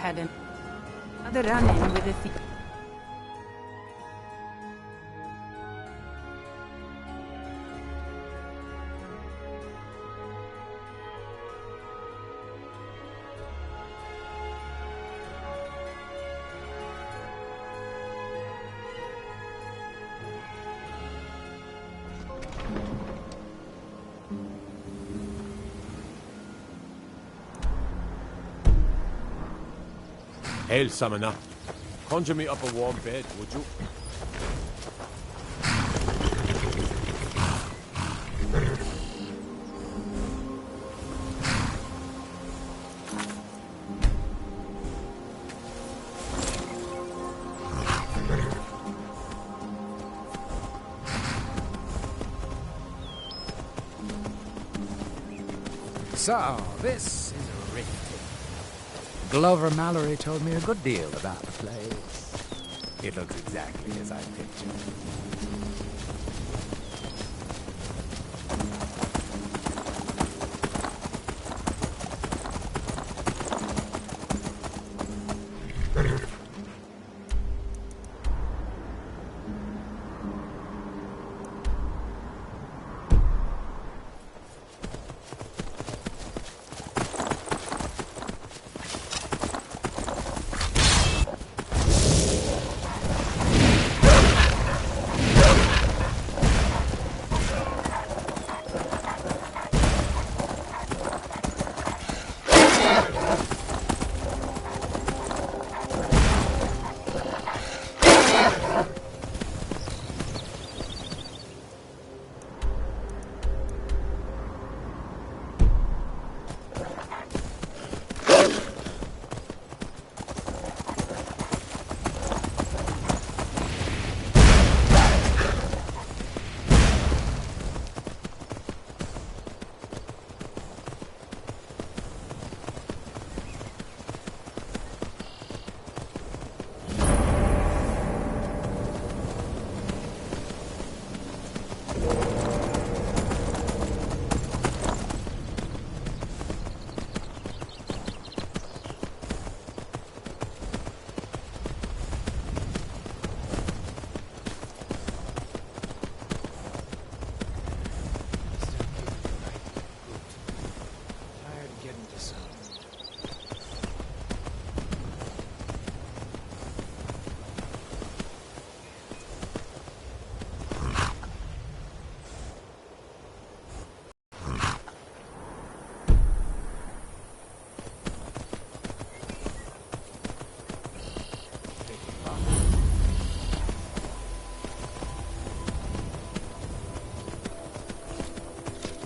had another run-in with a thief. Hail, summoner. Conjure me up a warm bed, would you? So, this is riveting. Glover Mallory told me a good deal about the place. It looks exactly as I pictured.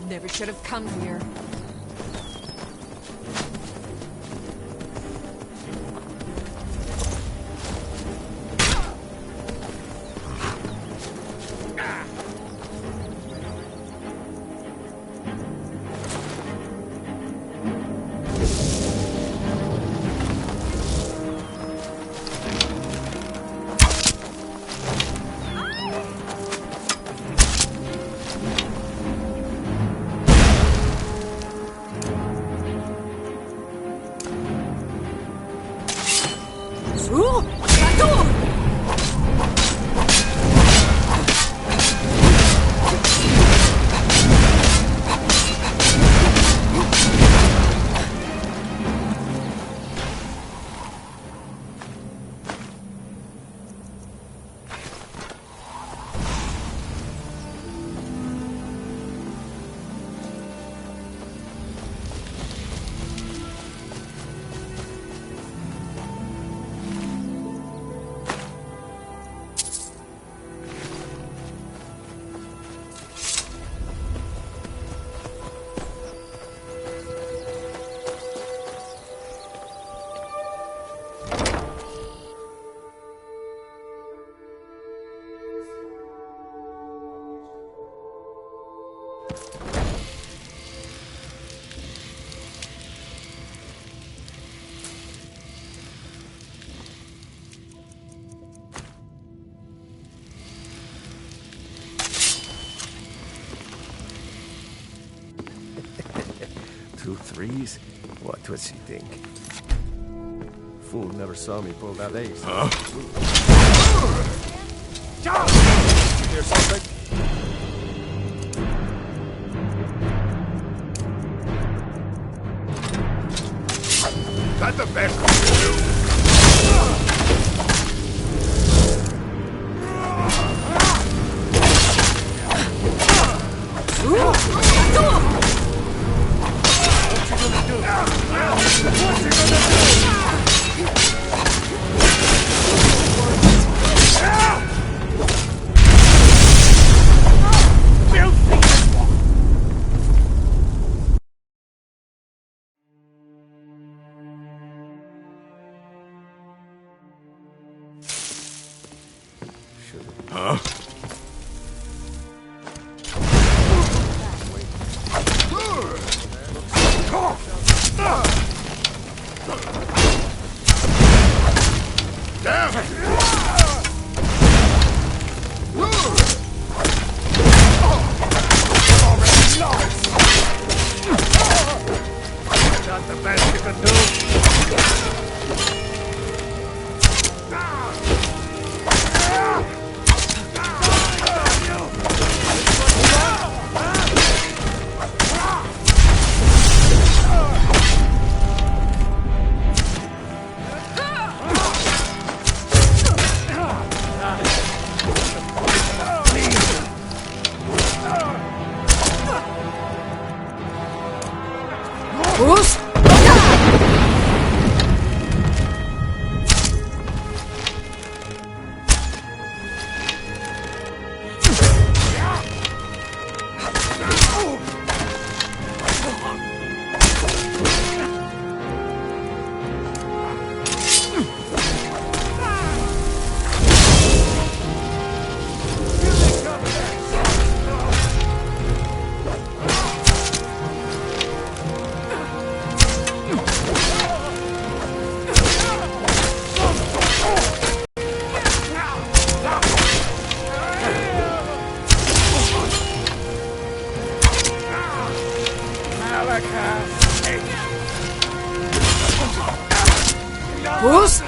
Never should have come here. Two threes? What would she think? Fool never saw me pull that ace. Hear something? That the best you can do? Huh? Not the best you can do. Who's? Who's?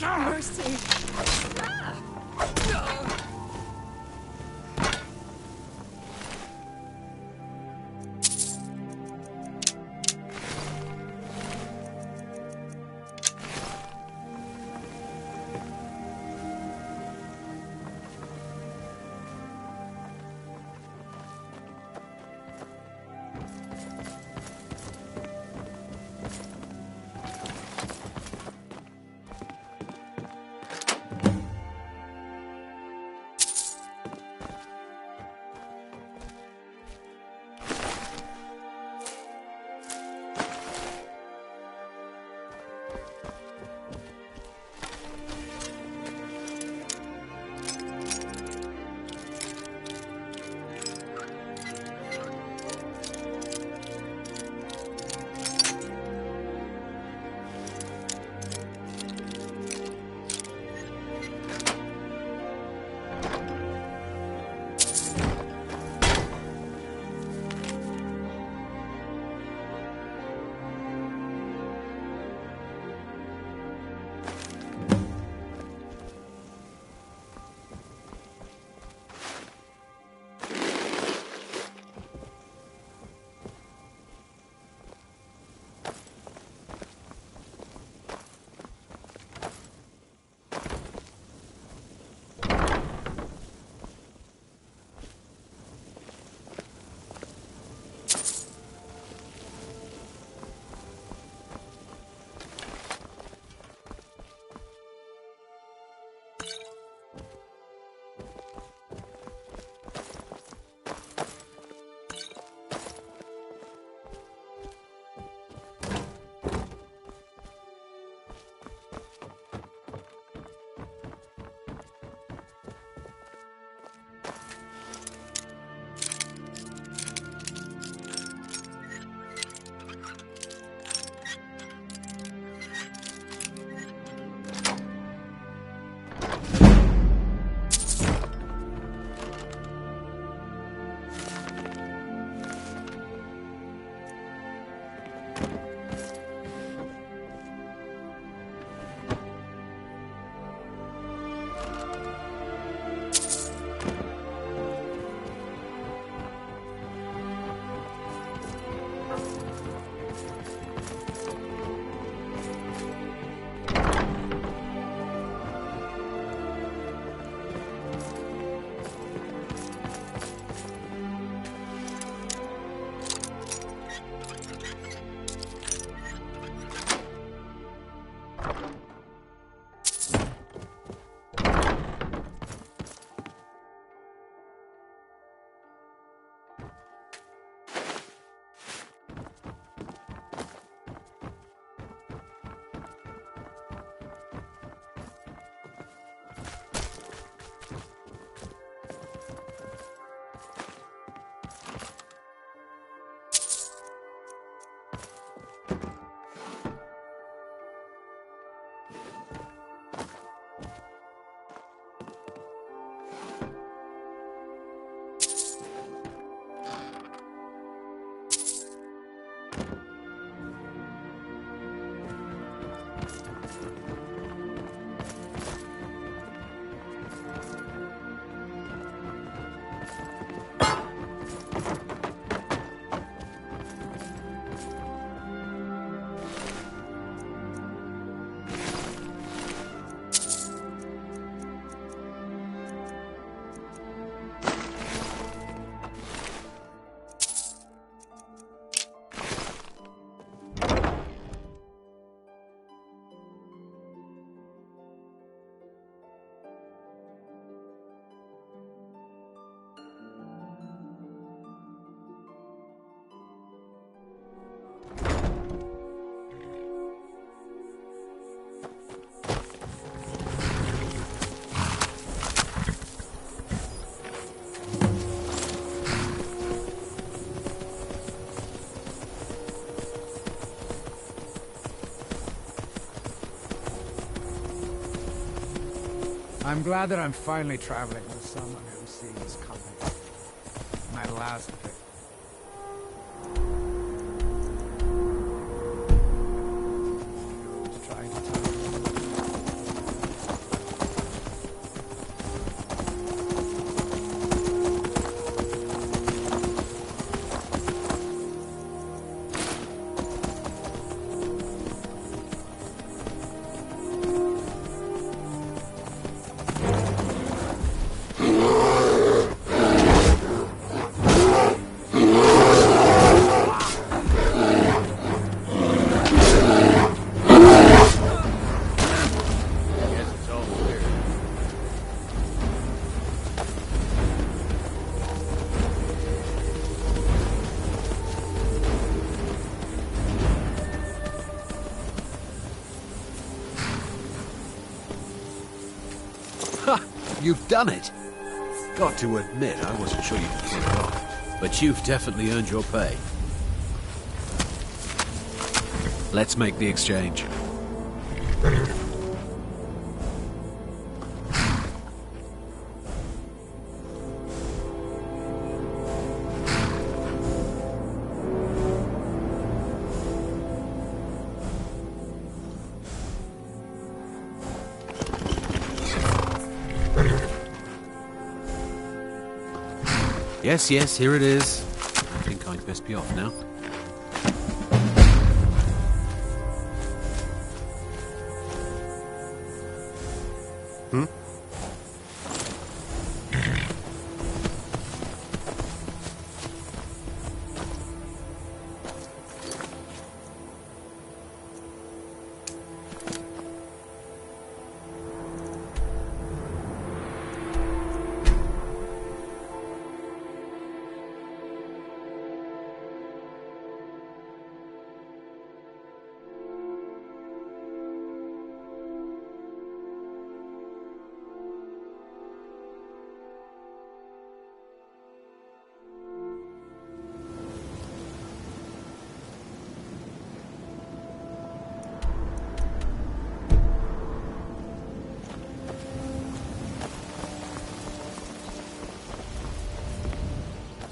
Mercy. I'm glad that I'm finally traveling with someone who sees company. My last pick. Trying to tell Guess it's all clear. Ha! You've done it! Got to admit, I wasn't sure you could pull it off. But you've definitely earned your pay. Let's make the exchange. Yes, here it is. I think I'd best be off now.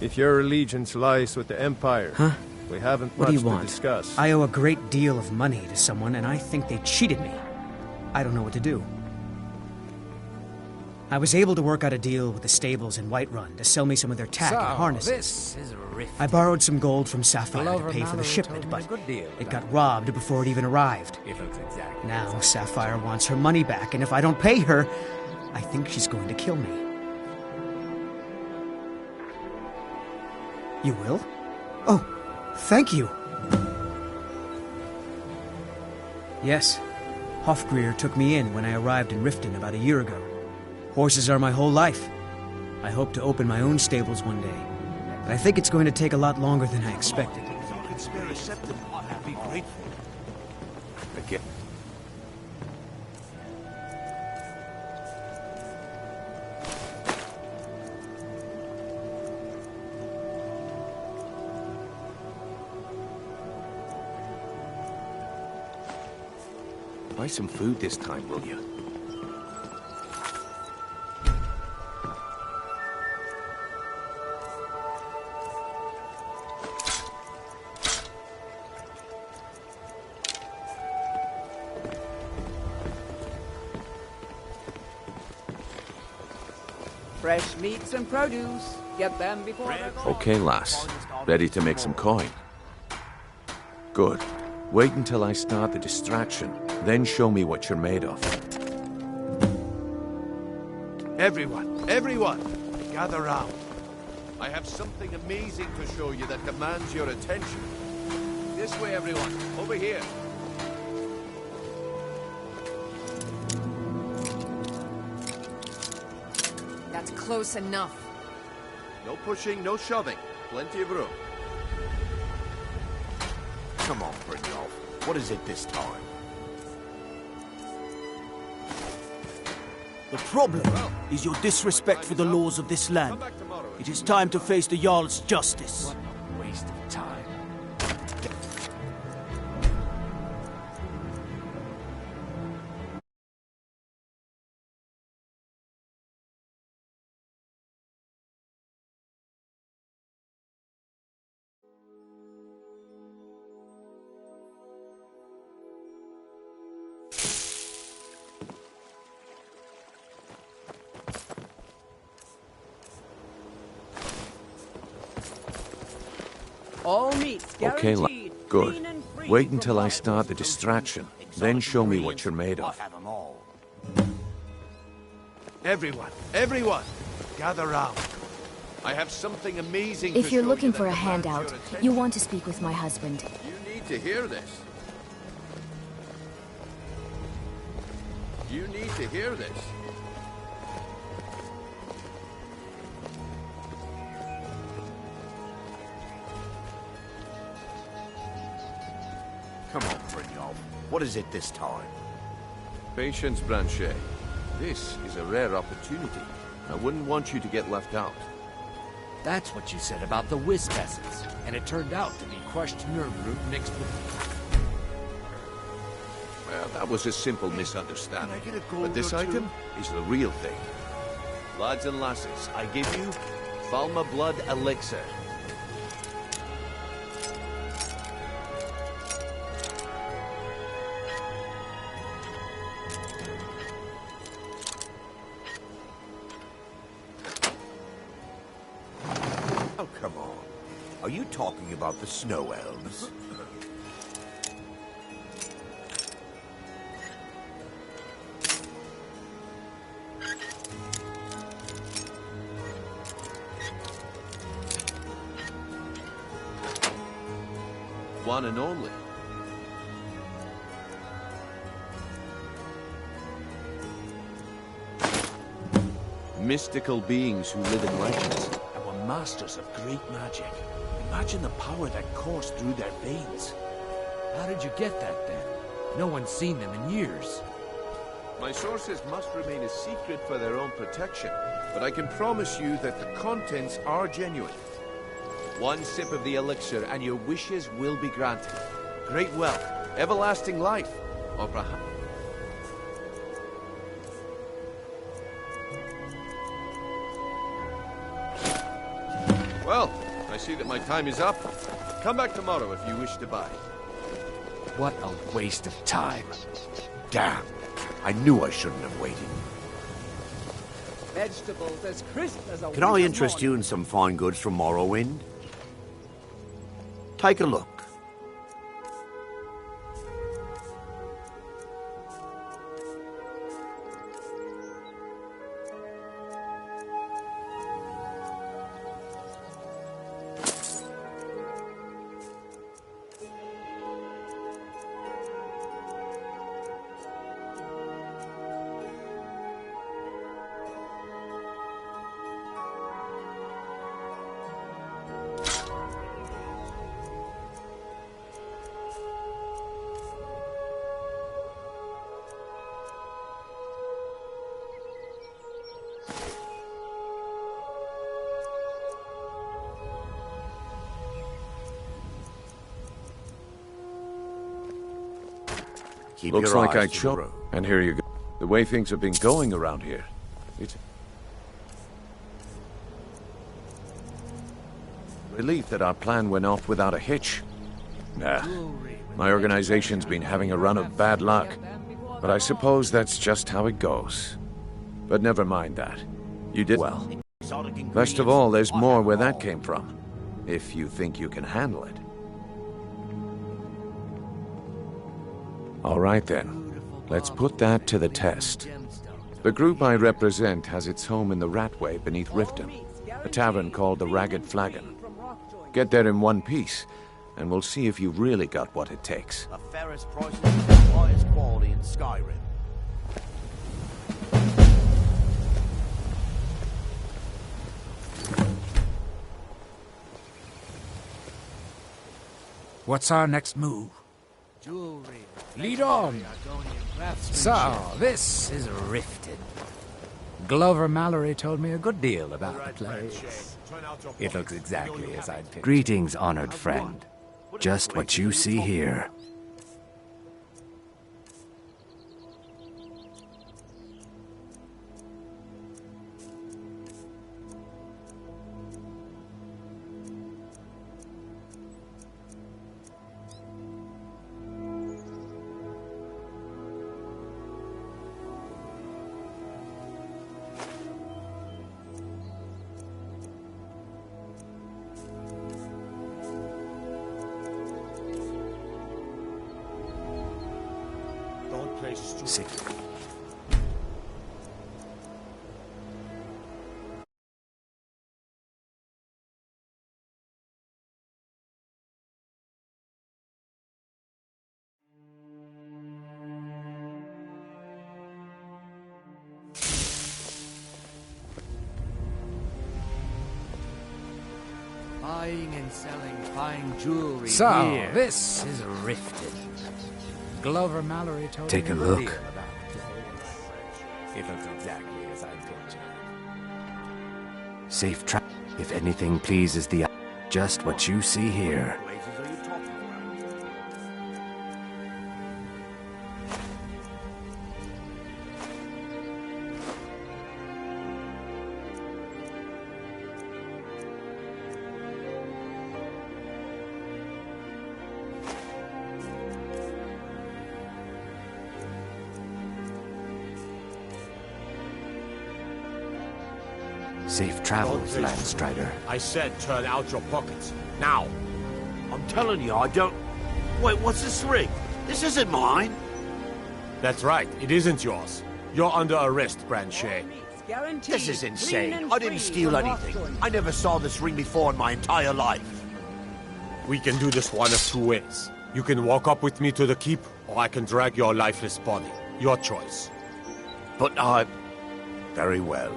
If your allegiance lies with the Empire, we haven't What do much you to want? discuss. I owe a great deal of money to someone, and I think they cheated me. I don't know what to do. I was able to work out a deal with the stables in Whiterun to sell me some of their tack and harnesses. This is rift. I borrowed some gold from Sapphire to Glover pay for the Mallory shipment, told me but a good deal it about got robbed before it even arrived. It looks exactly. Now Sapphire wants her money back, and if I don't pay her, I think she's going to kill me. You will? Oh, thank you. Yes, Hofgrir took me in when I arrived in Riften about a year ago. Horses are my whole life. I hope to open my own stables one day, but I think it's going to take a lot longer than I expected. If you could spare a septum, I'd be grateful. Again. Buy some food this time, will you? Fresh meats and produce. Get them before they're gone. Okay, lass. Ready to make some coin? Good. Wait until I start the distraction, then show me what you're made of. Everyone, gather round. I have something amazing to show you that demands your attention. This way, everyone. Over here. That's close enough. No pushing, no shoving. Plenty of room. Come on, Brynjolf. What is it this time? The problem is your disrespect for the laws of this land. Come back tomorrow. It is time to face the Jarl's justice. Waste of time. All meats Okay, guaranteed. good. Clean and free Wait from until I wild start the distraction. Then show me what you're made of. Everyone, gather round. I have something amazing to If you're show looking you for that a demands handout, your attention. you want to speak with my husband. You need to hear this. You need to hear this. Come on, Brignold. What is it this time? Patience, Blanchet. This is a rare opportunity. I wouldn't want you to get left out. That's what you said about the wisp essence, and it turned out to be crushed nerve root mixed with... Well, that was a simple misunderstanding. Can I get a gold But this or two? item is the real thing. Lads and lasses, I give you Falma Blood Elixir. Oh, come on. Are you talking about the snow elves? One and only. Mystical beings who live in legends and were masters of great magic. Imagine the power that coursed through their veins. How did you get that, then? No one's seen them in years. My sources must remain a secret for their own protection, but I can promise you that the contents are genuine. One sip of the elixir and your wishes will be granted. Great wealth, everlasting life, or perhaps... Well, I see that my time is up. Come back tomorrow if you wish to buy. What a waste of time. Damn. I knew I shouldn't have waited. Vegetables as crisp as a Can I winter's interest you morning. in some fine goods from Morrowind? Take a look. Keep Looks your like eyes I to the chose. road. And here you go. The way things have been going around here. It's relief that our plan went off without a hitch. Nah. My organization's been having a run of bad luck. But I suppose that's just how it goes. But never mind that. You did well. Best of all, there's more where that came from. If you think you can handle it. All right then. Let's put that to the test. The group I represent has its home in the Ratway beneath Riften, a tavern called the Ragged Flagon. Get there in one piece, and we'll see if you've really got what it takes. The fairest prices and the highest quality in Skyrim. What's our next move? Jewelry. Lead on. So, this is Riften. Glover Mallory told me a good deal about the place. It looks exactly as I'd pictured. Greetings, honored friend. Just what you see here. See. Buying and selling fine jewelry So, here. this is Riften. Glover Mallory told Take me a good look. deal about the place. It looks exactly as I pictured. Safe trap. If anything pleases the eye, just what you see here. Places are you talking about? Safe travels, Landstrider. I said turn out your pockets. Now! I'm telling you, I don't... Wait, what's this ring? This isn't mine. That's right, it isn't yours. You're under arrest, Branchet. Guaranteed. This is Clean insane. and I didn't free steal from anything. Hawthorne. I never saw this ring before in my entire life. We can do this one of two ways. You can walk up with me to the keep, or I can drag your lifeless body. Your choice. But I... Very well.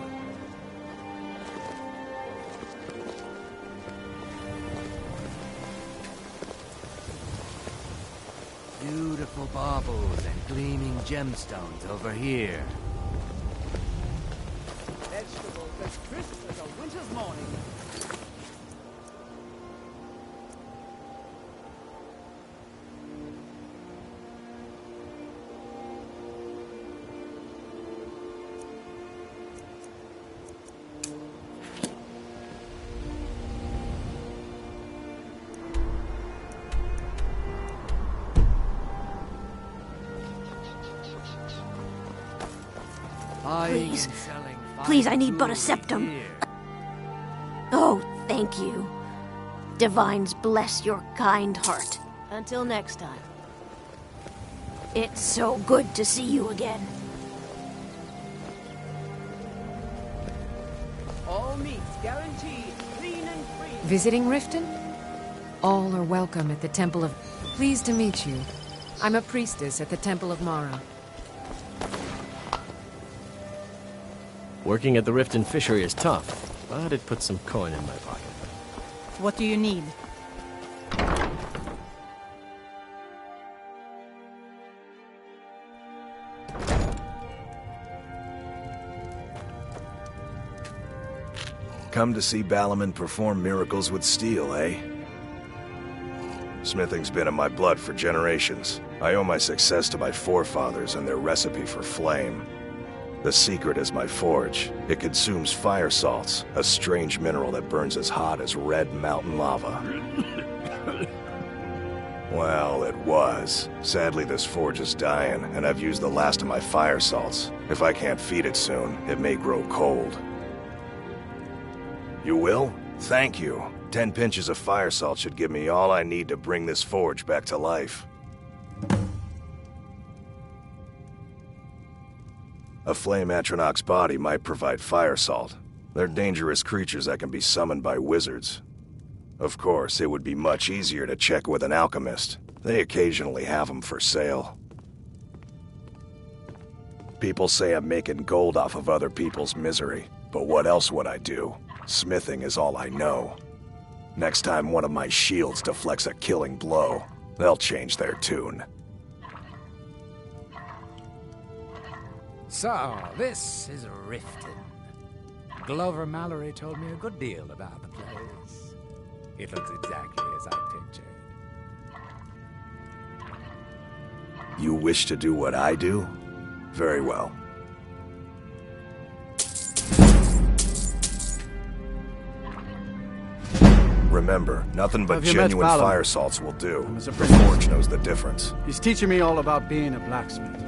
Beautiful baubles and gleaming gemstones over here. Vegetables as crisp as a winter's morning. Please. Please, I need but a septum. Oh, thank you. Divines bless your kind heart. Until next time. It's so good to see you again. All meats guaranteed, clean and free. Visiting Riften? All are welcome at the Temple of... Pleased to meet you. I'm a priestess at the Temple of Mara. Working at the Riften fishery is tough, but it puts some coin in my pocket. What do you need? Come to see Balaman perform miracles with steel, eh? Smithing's been in my blood for generations. I owe my success to my forefathers and their recipe for flame. The secret is my forge. It consumes fire salts, a strange mineral that burns as hot as red mountain lava. Well, it was. Sadly, this forge is dying, and I've used the last of my fire salts. If I can't feed it soon, it may grow cold. You will? Thank you. 10 pinches of fire salt should give me all I need to bring this forge back to life. A flame Atronach's body might provide fire salt. They're dangerous creatures that can be summoned by wizards. Of course, it would be much easier to check with an alchemist. They occasionally have them for sale. People say I'm making gold off of other people's misery, but what else would I do? Smithing is all I know. Next time one of my shields deflects a killing blow, they'll change their tune. So, this is Riften. Glover Mallory told me a good deal about the place. It looks exactly as I pictured. You wish to do what I do? Very well. Remember, nothing but Have you met genuine Balaam? fire salts will do. I'm a The apprentice. forge knows the difference. He's teaching me all about being a blacksmith.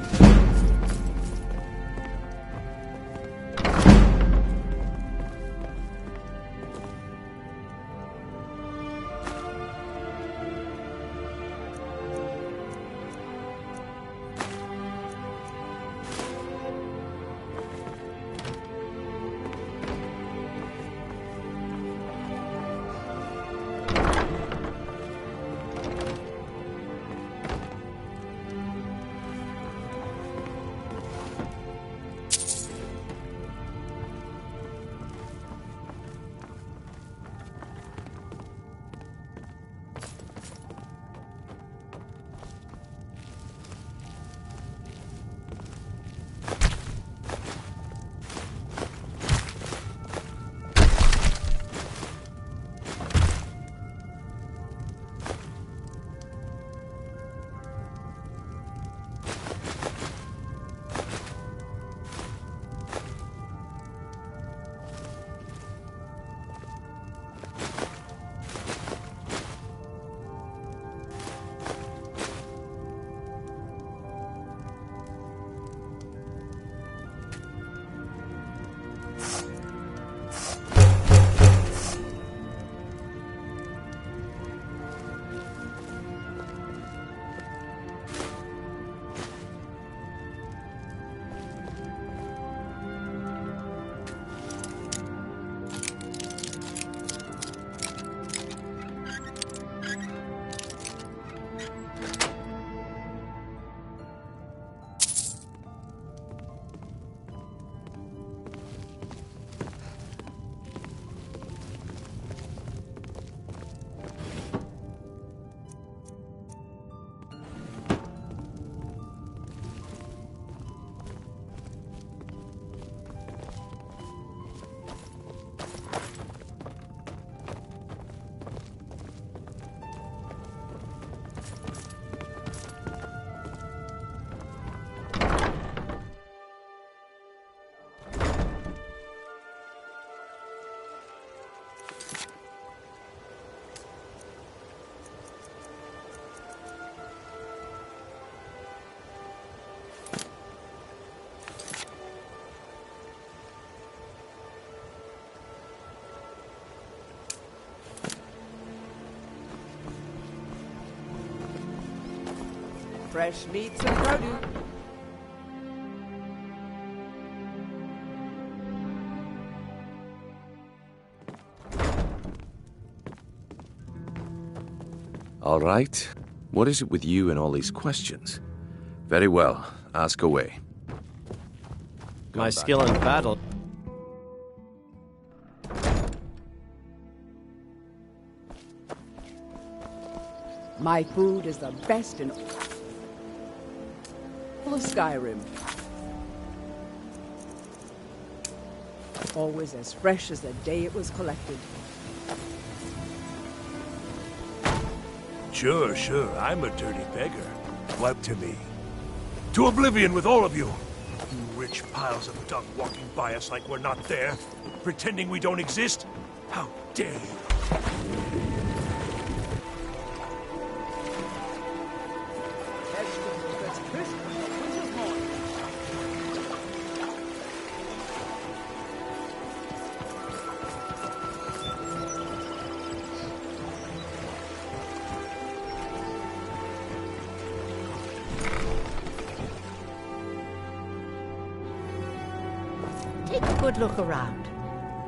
Fresh meats and produce. All right. What is it with you and all these questions? Very well. Ask away. My skill in battle. My food is the best in all of Skyrim. Always as fresh as the day it was collected. Sure, sure. I'm a dirty beggar. What to me? To oblivion with all of you! You rich piles of dung walking by us like we're not there, pretending we don't exist? How dare you! Take a good look around.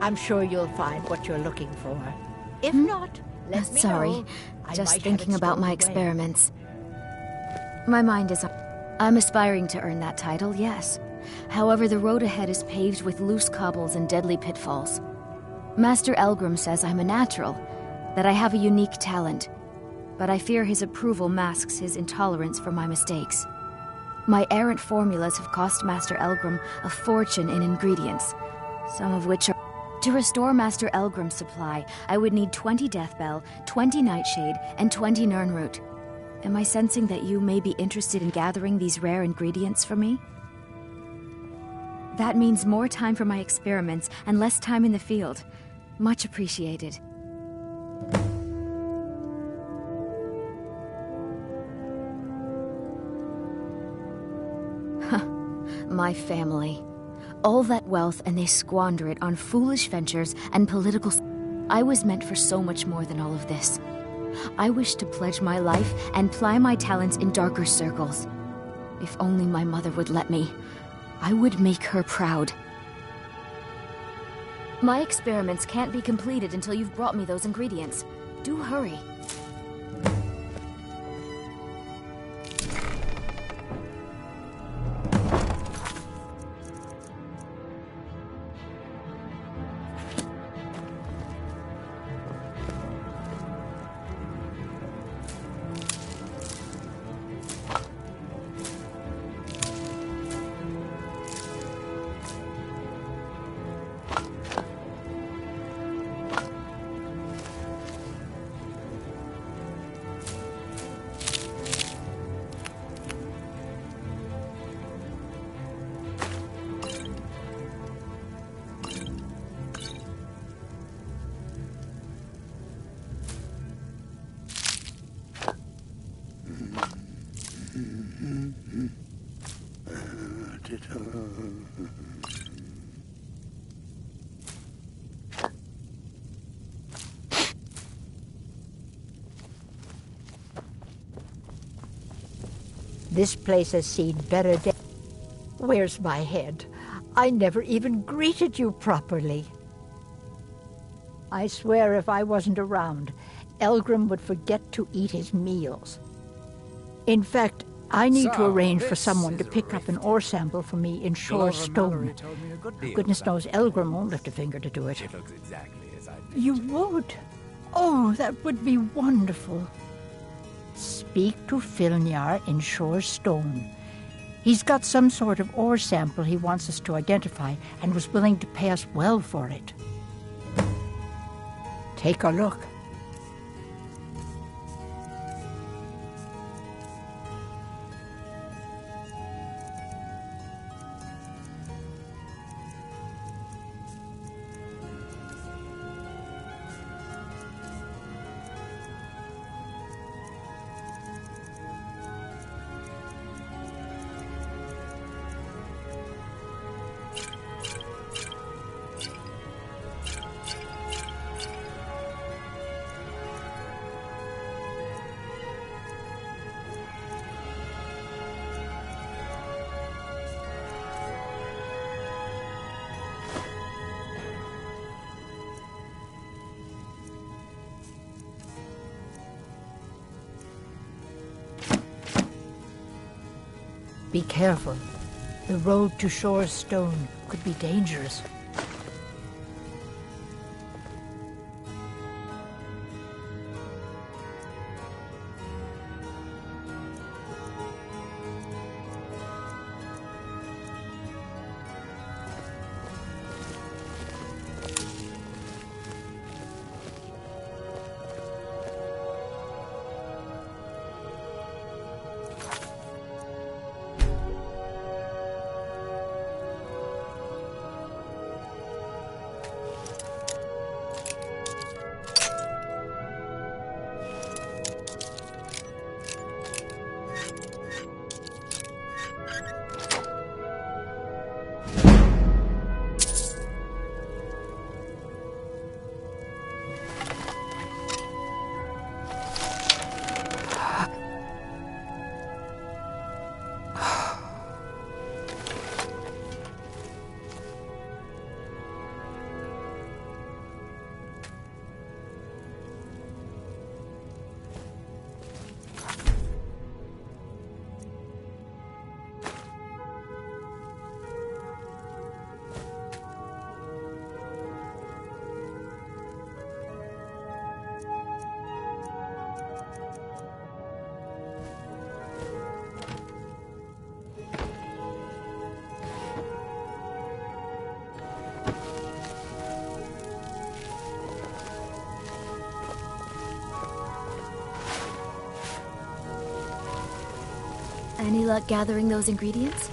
I'm sure you'll find what you're looking for. If not, let me Sorry, know. I just might have thinking it about my stored away. experiments. My mind is... I'm aspiring to earn that title, yes. However, the road ahead is paved with loose cobbles and deadly pitfalls. Master Elgrim says I'm a natural, that I have a unique talent. But I fear his approval masks his intolerance for my mistakes. My errant formulas have cost Master Elgrim a fortune in ingredients, some of which are... To restore Master Elgrim's supply, I would need 20 Deathbell, 20 Nightshade, and 20 Nirnroot. Am I sensing that you may be interested in gathering these rare ingredients for me? That means more time for my experiments and less time in the field. Much appreciated. My family. All that wealth and they squander it on foolish ventures and political... I was meant for so much more than all of this. I wish to pledge my life and ply my talents in darker circles. If only my mother would let me, I would make her proud. My experiments can't be completed until you've brought me those ingredients. Do hurry. This place has seen better days. Where's my head? I never even greeted you properly. I swear if I wasn't around, Elgrim would forget to eat his meals. In fact, I need to arrange for someone to pick up an ore sample for me in Shore Stone. Goodness knows Elgrim won't lift a finger to do it. It looks exactly as I pictured. You would? Oh, that would be wonderful. Speak to Filnyar in Shore Stone. He's got some sort of ore sample he wants us to identify and was willing to pay us well for it. Take a look. Be careful. The road to Shore's Stone could be dangerous. Any luck gathering those ingredients?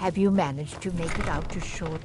Have you managed to make it out to shore?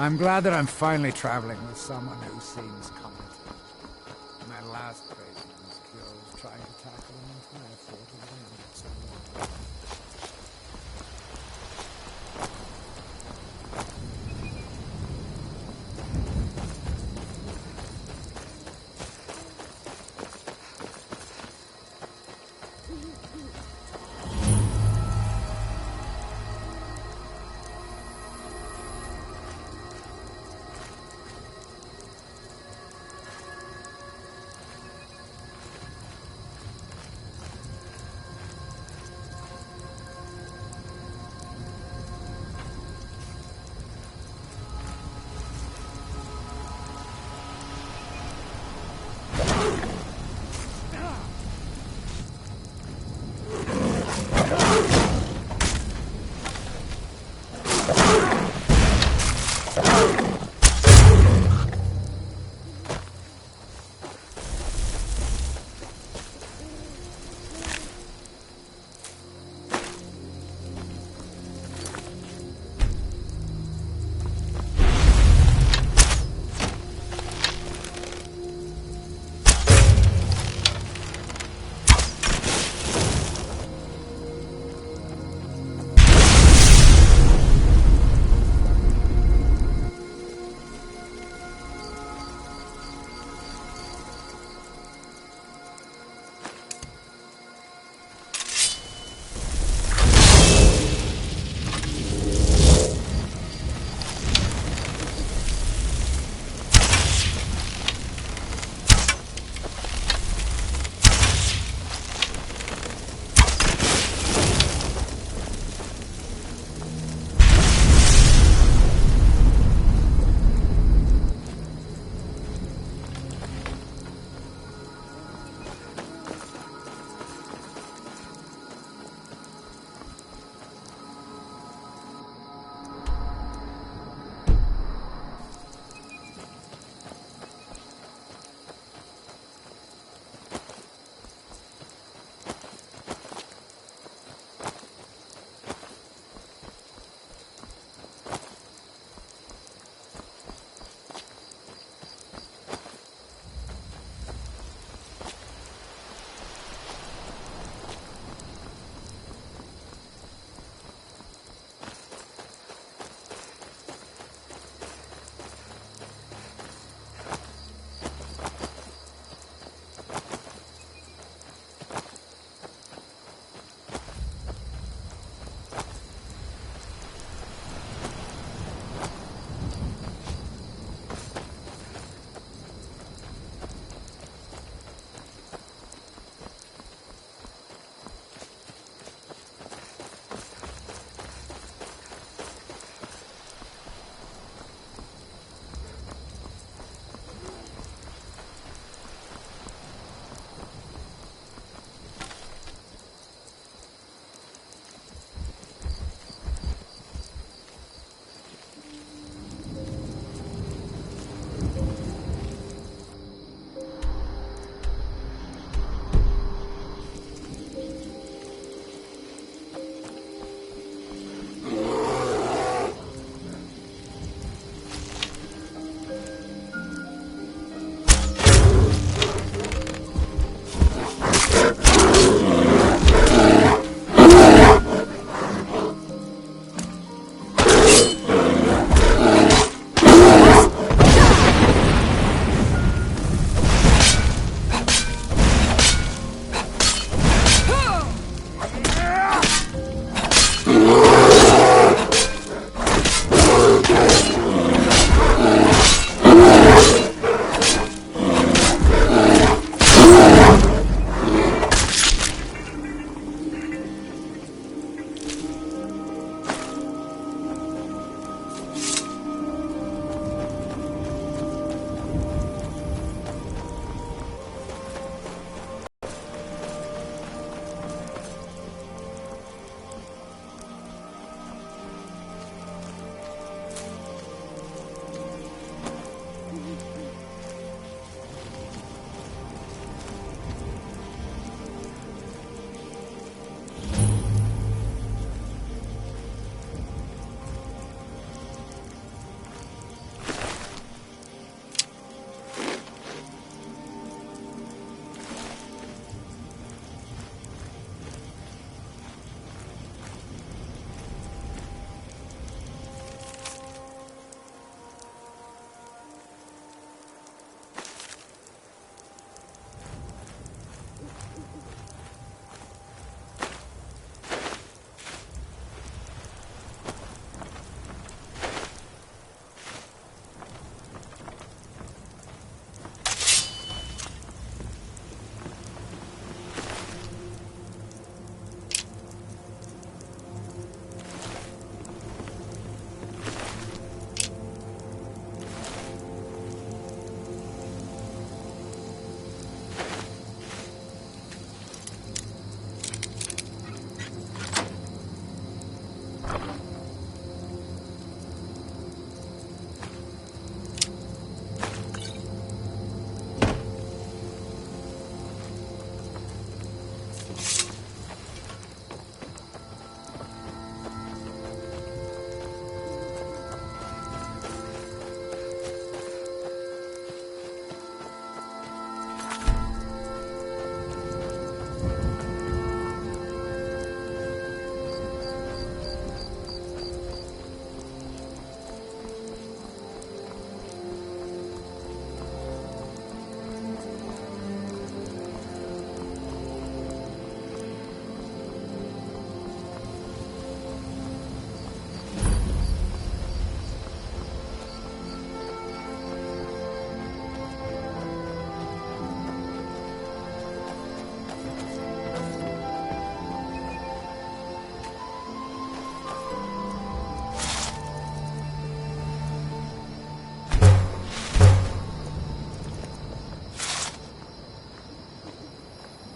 I'm glad that I'm finally traveling with someone who seems competent. My last tradesman's cure was trying to tackle an entire fort of bandits at once.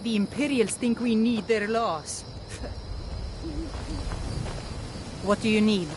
The Imperials think we need their laws. What do you need?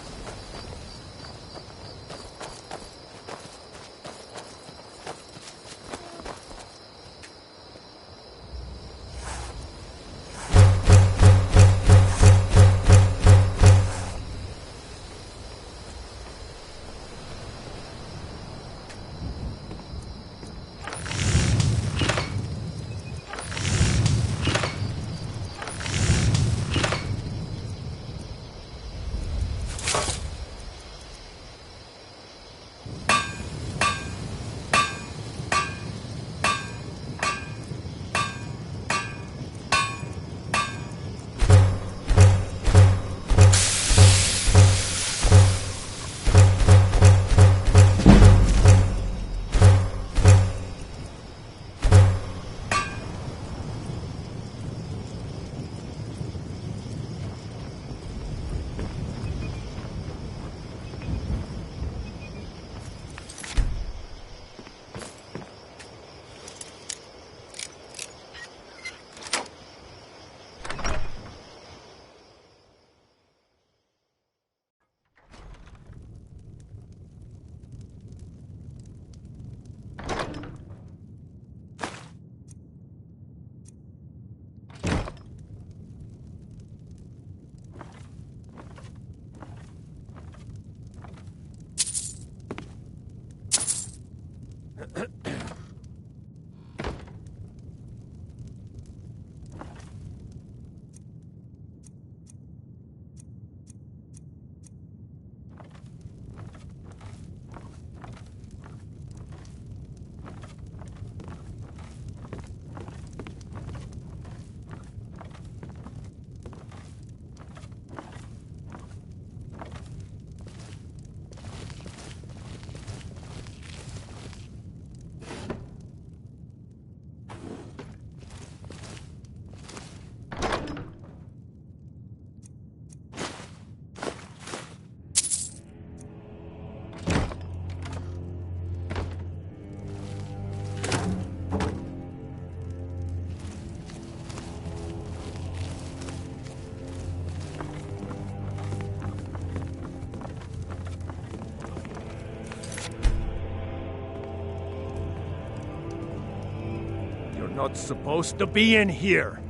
Not supposed to be in here.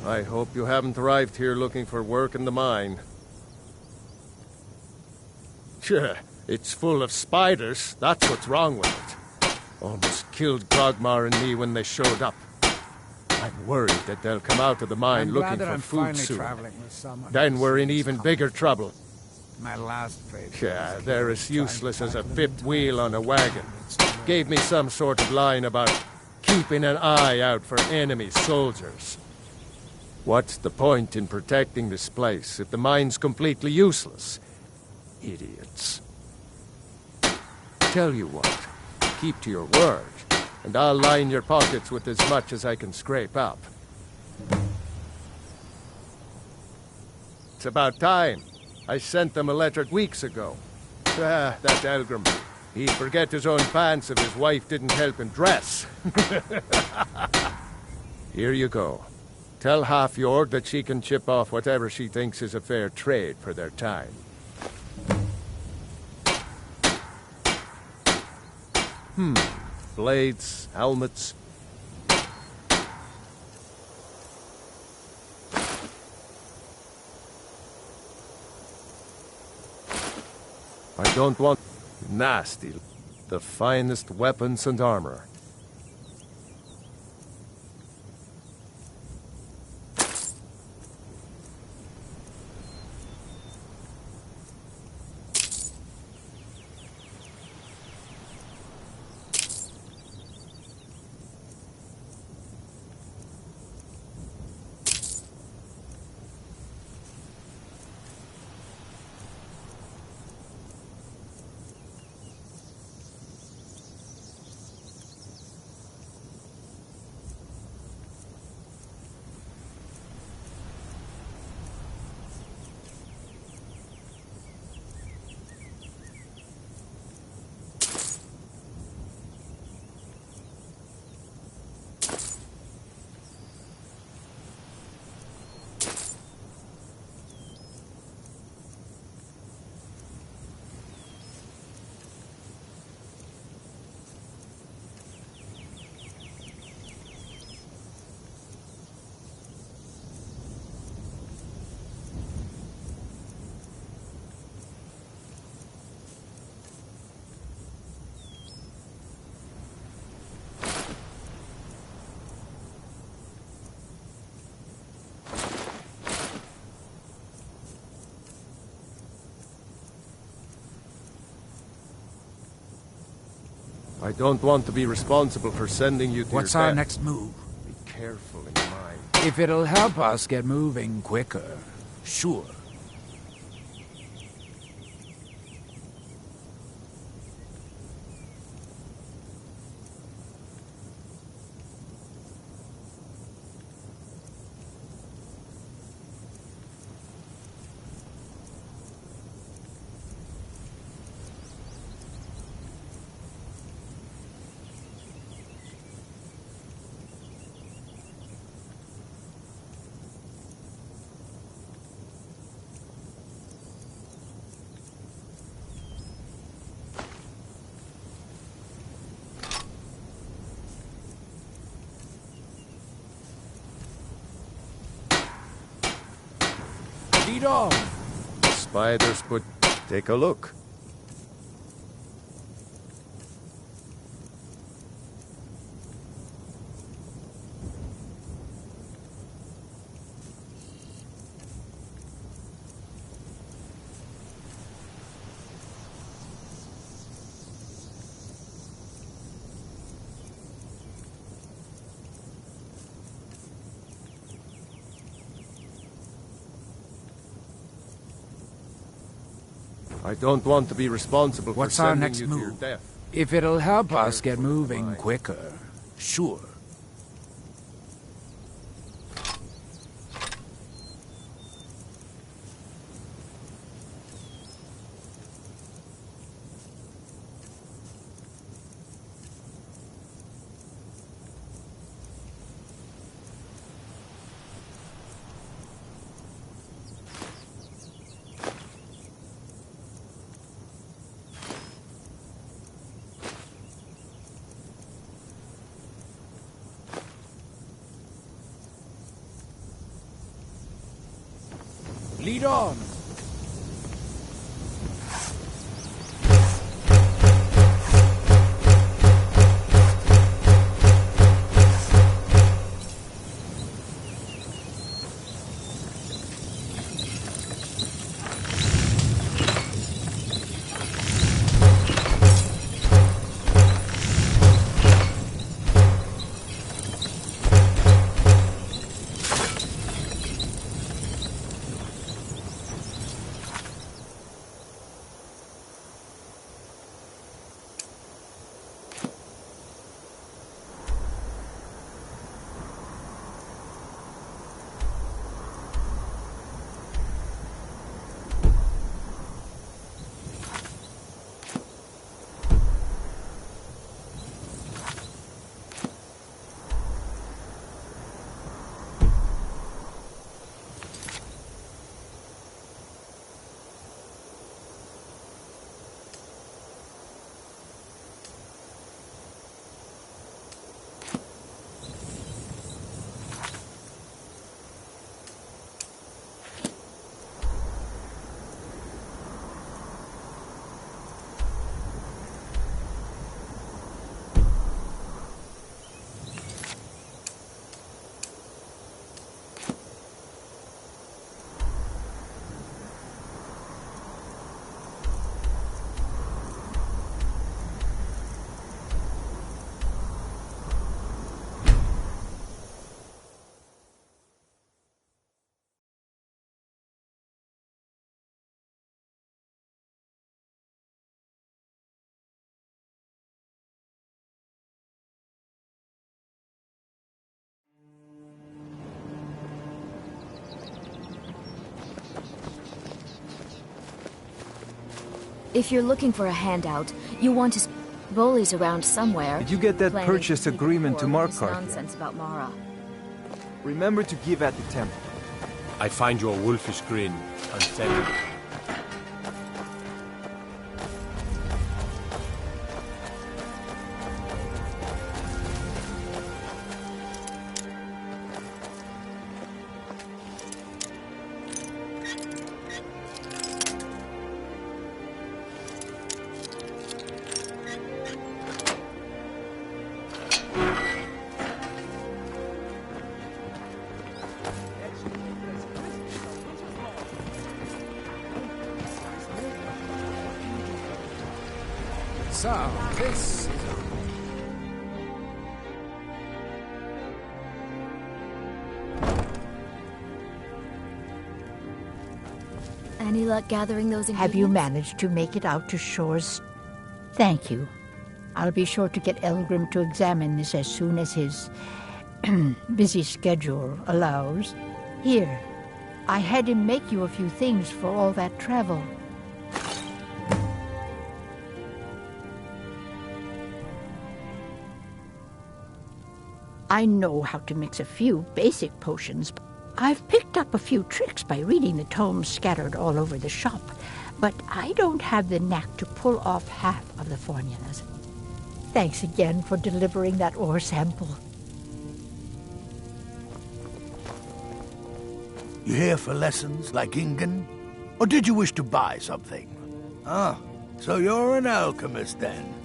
I hope you haven't arrived here looking for work in the mine. Tch, it's full of spiders. That's what's wrong with it. Almost killed Grogmar and me when they showed up. I'm worried that they'll come out of the mine looking for food soon. Then we're in even bigger trouble. My last faith. Yeah, they're as useless as a fifth wheel on a wagon. Gave me some sort of line about keeping an eye out for enemy soldiers. What's the point in protecting this place if the mine's completely useless? Idiots. Tell you what, keep to your word, and I'll line your pockets with as much as I can scrape up. It's about time. I sent them a letter weeks ago. That Elgrim. He'd forget his own pants if his wife didn't help him dress. Here you go. Tell Half-Yord that she can chip off whatever she thinks is a fair trade for their time. Blades, helmets. I don't want nasty. The finest weapons and armor. I don't want to be responsible for sending you to What's your our death. next move? Be careful in mind. If it'll help us get moving quicker, sure. Lead on! Spiders, but take a look. I don't want to be responsible for What's our sending next you to your move? death. If it'll help us get moving quicker, sure. Lead on! If you're looking for a handout, you want to... Bullies around somewhere. Did you get that planning purchase to keep agreement the to poor with Markarth this yet? nonsense about Mara. Remember to give at the temple. I find your wolfish grin unsettling. So, this is a Any luck gathering those ingredients? Have you managed to make it out to shores? Thank you. I'll be sure to get Elgrim to examine this as soon as his busy schedule allows. Here, I had him make you a few things for all that travel. I know how to mix a few basic potions. I've picked up a few tricks by reading the tomes scattered all over the shop, but I don't have the knack to pull off half of the formulas. Thanks again for delivering that ore sample. You here for lessons, like Ingen? Or did you wish to buy something? Ah, so you're an alchemist then.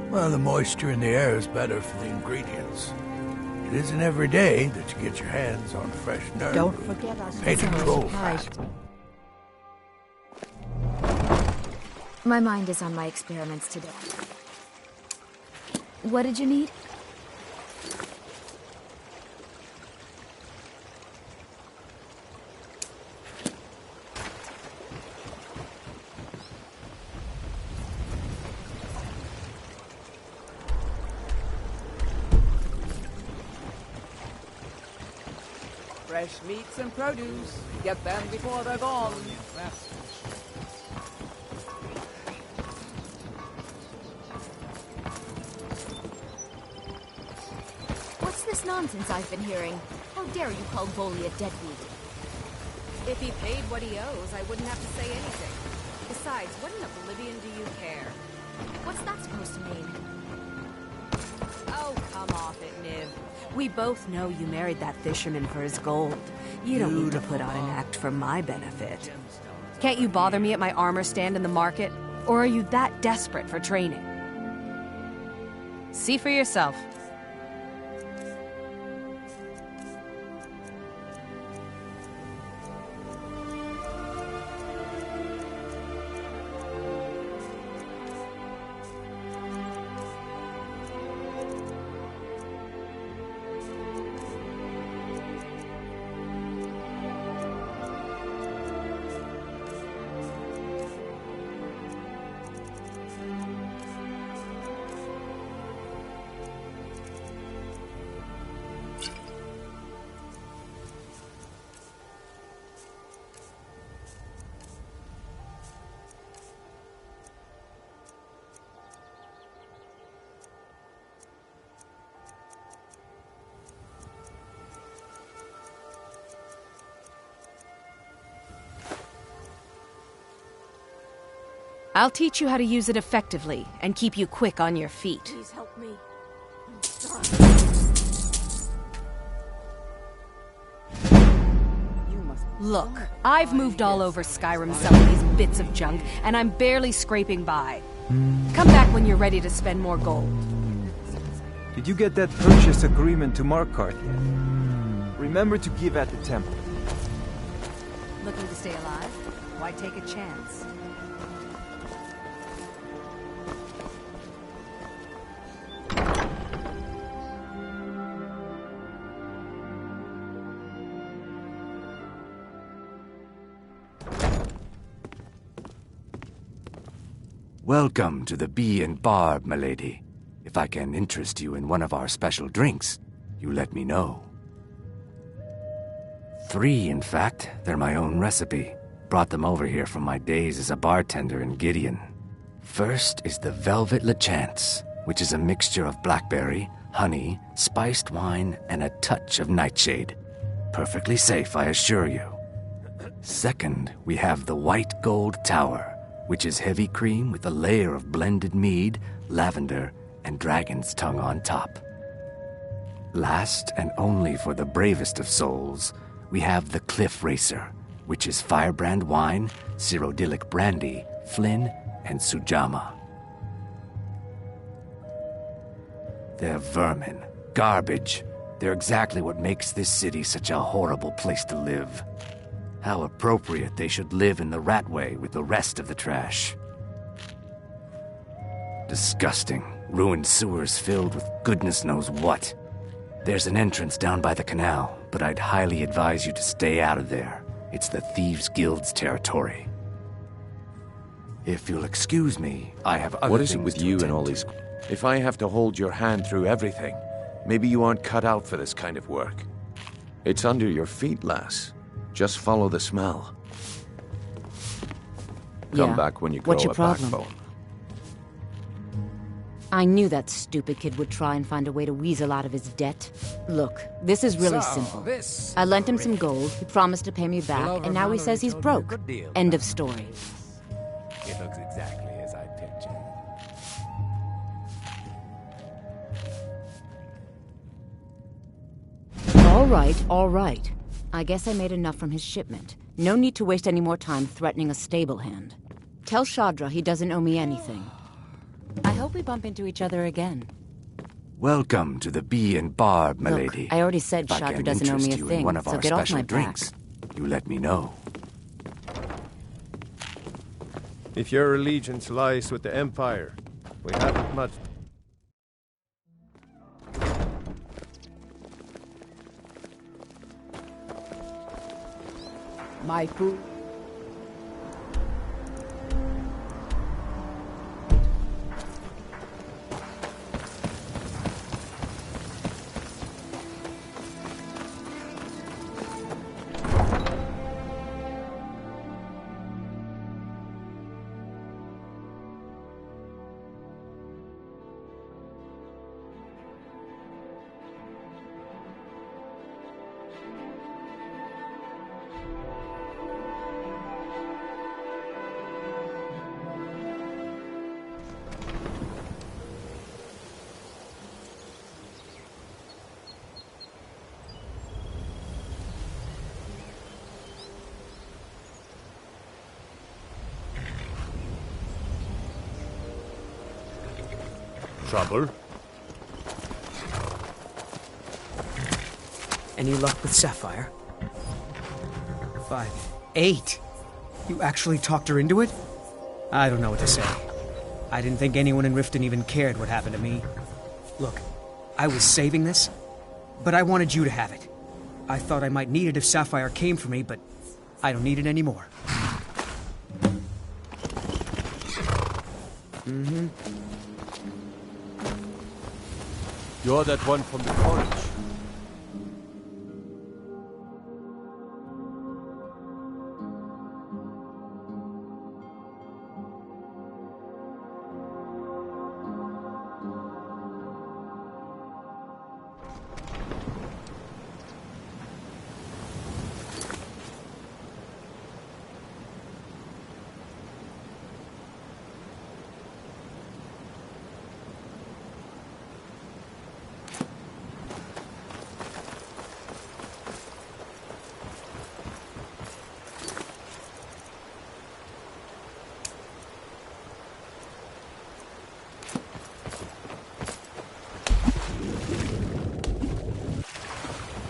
Well, the moisture in the air is better for the ingredients. It isn't every day that you get your hands on fresh nerve. Don't forget us. Painted troll fat. My mind is on my experiments today. What did you need? Fresh meats and produce. Get them before they're gone. What's this nonsense I've been hearing? How dare you call Bully a deadbeat? If he paid what he owes, I wouldn't have to say anything. Besides, what in oblivion do you care? What's that supposed to mean? Oh, come off it, Niv. We both know you married that fisherman for his gold. You don't need to put on an act for my benefit. Can't you bother me at my armor stand in the market? Or are you that desperate for training? See for yourself. I'll teach you how to use it effectively and keep you quick on your feet. Please help me. Look, I've moved all over Skyrim selling these bits of junk, and I'm barely scraping by. Come back when you're ready to spend more gold. Did you get that purchase agreement to Markarth yet? Remember to give at the temple. Looking to stay alive? Why take a chance? Welcome to the Bee and Barb, milady. If I can interest you in one of our special drinks, you let me know. 3, in fact. They're my own recipe. Brought them over here from my days as a bartender in Gideon. First is the Velvet LeChance, which is a mixture of blackberry, honey, spiced wine, and a touch of nightshade. Perfectly safe, I assure you. Second, we have the White Gold Tower, which is heavy cream with a layer of blended mead, lavender, and dragon's tongue on top. Last, and only for the bravest of souls, we have the Cliff Racer, which is firebrand wine, Cyrodiilic brandy, Flynn, and Sujama. They're vermin, garbage. They're exactly what makes this city such a horrible place to live. How appropriate they should live in the Ratway with the rest of the trash. Disgusting. Ruined sewers filled with goodness knows what. There's an entrance down by the canal, but I'd highly advise you to stay out of there. It's the Thieves' Guild's territory. If you'll excuse me, I have other What is it things with to you and attend all to. these... If I have to hold your hand through everything, maybe you aren't cut out for this kind of work. It's under your feet, lass. Just follow the smell. Come back when you grow What's your a problem? backbone. I knew that stupid kid would try and find a way to weasel out of his debt. Look, this is really So, simple. this I lent him is some gold, he promised to pay me back, Glover and now he Mallory says he's told me a broke. good deal End of about story. It looks exactly as I pictured. All right. I guess I made enough from his shipment. No need to waste any more time threatening a stable hand. Tell Shadra he doesn't owe me anything. I hope we bump into each other again. Welcome to the Bee and Barb, milady. Look, I already said If I Shadra can doesn't owe me interest a you thing, in one of so our get off special my drinks, you let me know. If your allegiance lies with the Empire, we haven't much... My food. Trouble? Any luck with Sapphire? 5, 8. You actually talked her into it? I don't know what to say. I didn't think anyone in Riften even cared what happened to me. Look, I was saving this, but I wanted you to have it. I thought I might need it if Sapphire came for me, but I don't need it anymore. Mm-hmm. You're that one from the college.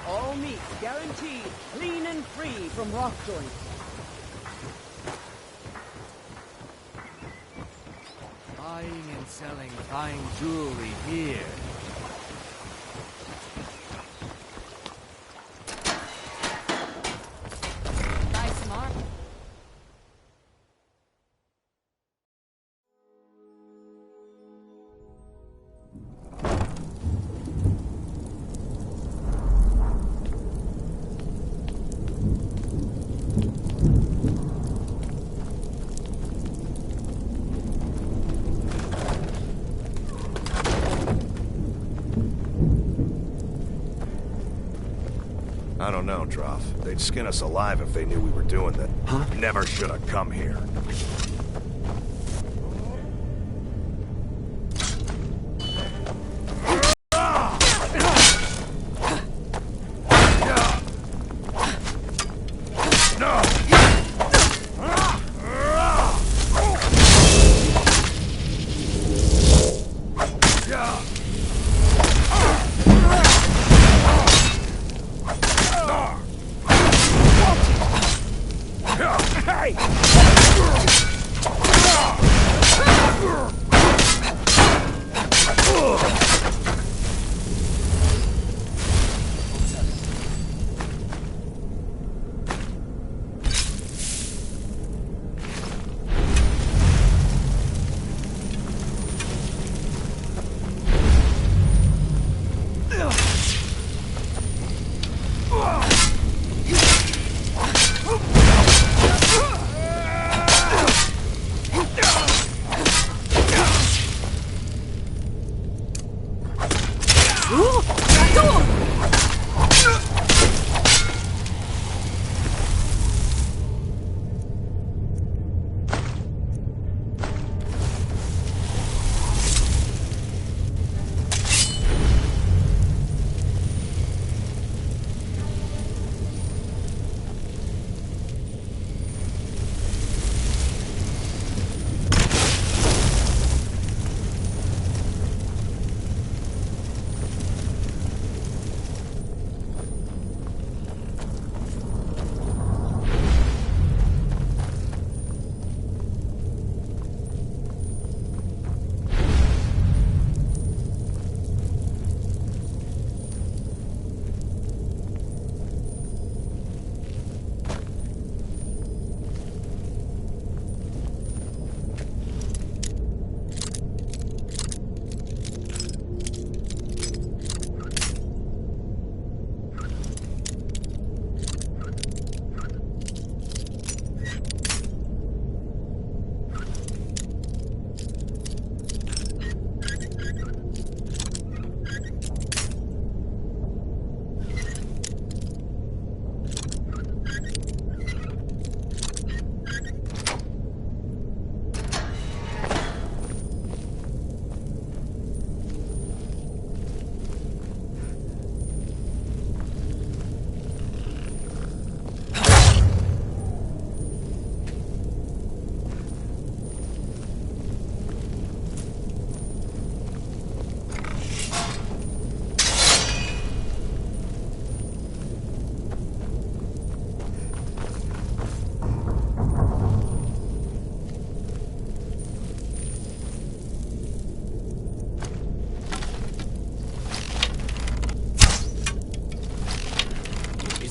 All meat guaranteed, clean and free from rock joints. Buying and selling fine jewelry here. Nice mark. I don't know, Droff. They'd skin us alive if they knew we were doing that. Huh? Never should have come here.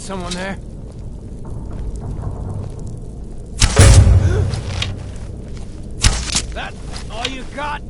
Someone there? That all you got?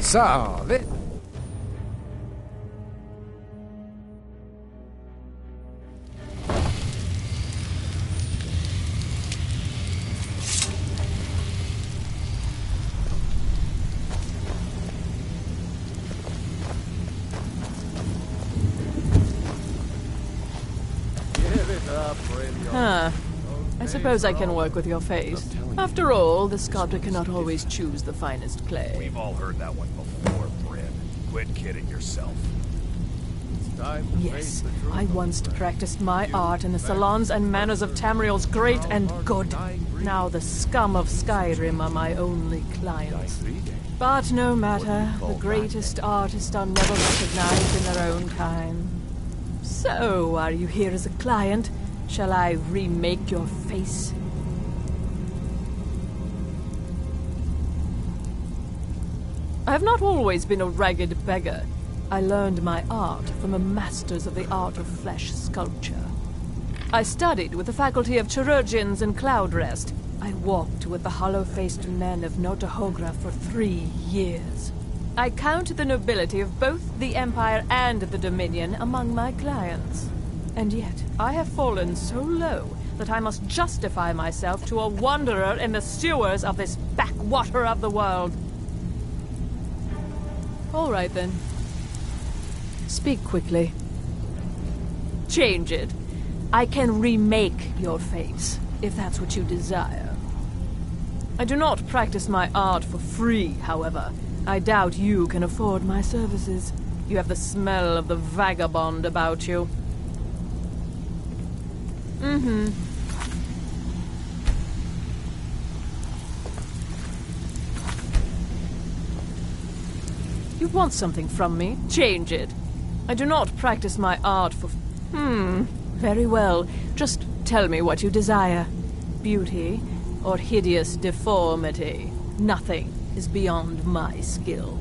So, this... Huh. I suppose I can work with your face. After all, the sculptor cannot always choose the finest clay. We've all heard that one before, Bryn. Quit kidding yourself. Yes, I once practiced my art in the salons and manners of Tamriel's great and good. Now the scum of Skyrim are my only clients. But no matter, the greatest artists are never recognized in their own time. So, are you here as a client? Shall I remake your face? I have not always been a ragged beggar. I learned my art from the masters of the art of flesh sculpture. I studied with the faculty of chirurgeons in Cloudrest. I walked with the hollow-faced men of Notahogra for 3 years. I count the nobility of both the Empire and the Dominion among my clients. And yet, I have fallen so low that I must justify myself to a wanderer in the sewers of this backwater of the world. All right, then. Speak quickly. Change it. I can remake your face, if that's what you desire. I do not practice my art for free, however. I doubt you can afford my services. You have the smell of the vagabond about you. Mm-hmm. You want something from me? Change it. I do not practice my art for... Very well. Just tell me what you desire. Beauty or hideous deformity. Nothing is beyond my skill.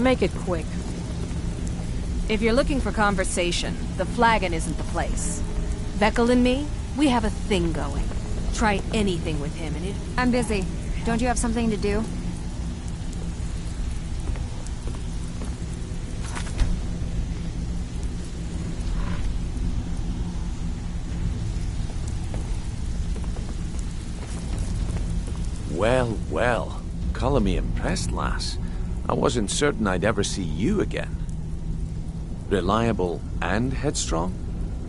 Make it quick. If you're looking for conversation, the flagon isn't the place. Vekel and me, we have a thing going. Try anything with him and it... I'm busy. Don't you have something to do? Well, well. Color me impressed, lass. I wasn't certain I'd ever see you again. Reliable and headstrong?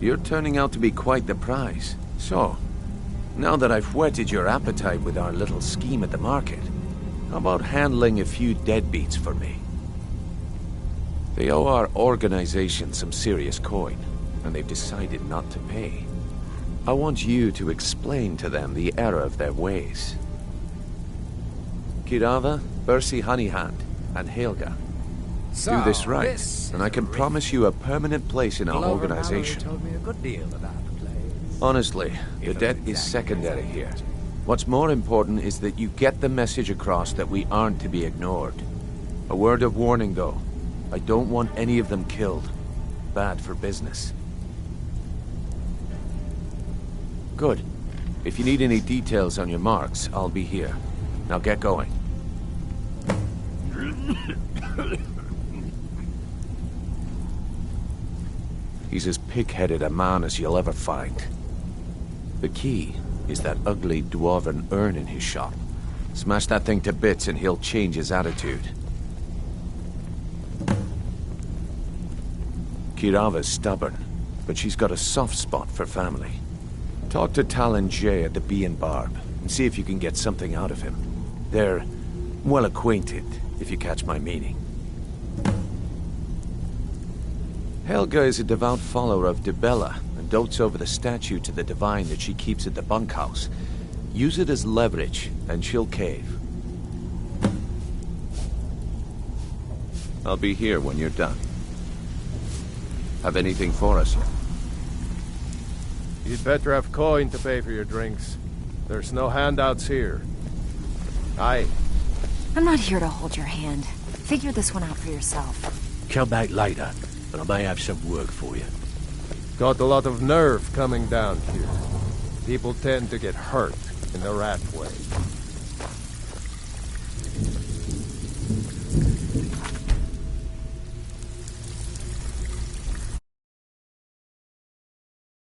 You're turning out to be quite the prize. So, now that I've whetted your appetite with our little scheme at the market, how about handling a few deadbeats for me? They owe our organization some serious coin, and they've decided not to pay. I want you to explain to them the error of their ways. Kirava, Bersi Honeyhand, and Helga. Do this right, and I can promise you a permanent place in our organization. Told me a good deal about the place. Honestly, the debt is secondary here. What's more important is that you get the message across that we aren't to be ignored. A word of warning, though. I don't want any of them killed. Bad for business. Good. If you need any details on your marks, I'll be here. Now get going. He's as pig-headed a man as you'll ever find. The key is that ugly dwarven urn in his shop. Smash that thing to bits and he'll change his attitude. Kirava's stubborn, but she's got a soft spot for family. Talk to Talon Jay at the Bee and Barb, and see if you can get something out of him. They're well acquainted, if you catch my meaning. Helga is a devout follower of Dibella, and dotes over the statue to the divine that she keeps at the bunkhouse. Use it as leverage, and she'll cave. I'll be here when you're done. Have anything for us yet? You'd better have coin to pay for your drinks. There's no handouts here. Aye. I'm not here to hold your hand. Figure this one out for yourself. Come back later, and I may have some work for you. Got a lot of nerve coming down here. People tend to get hurt in the rat way.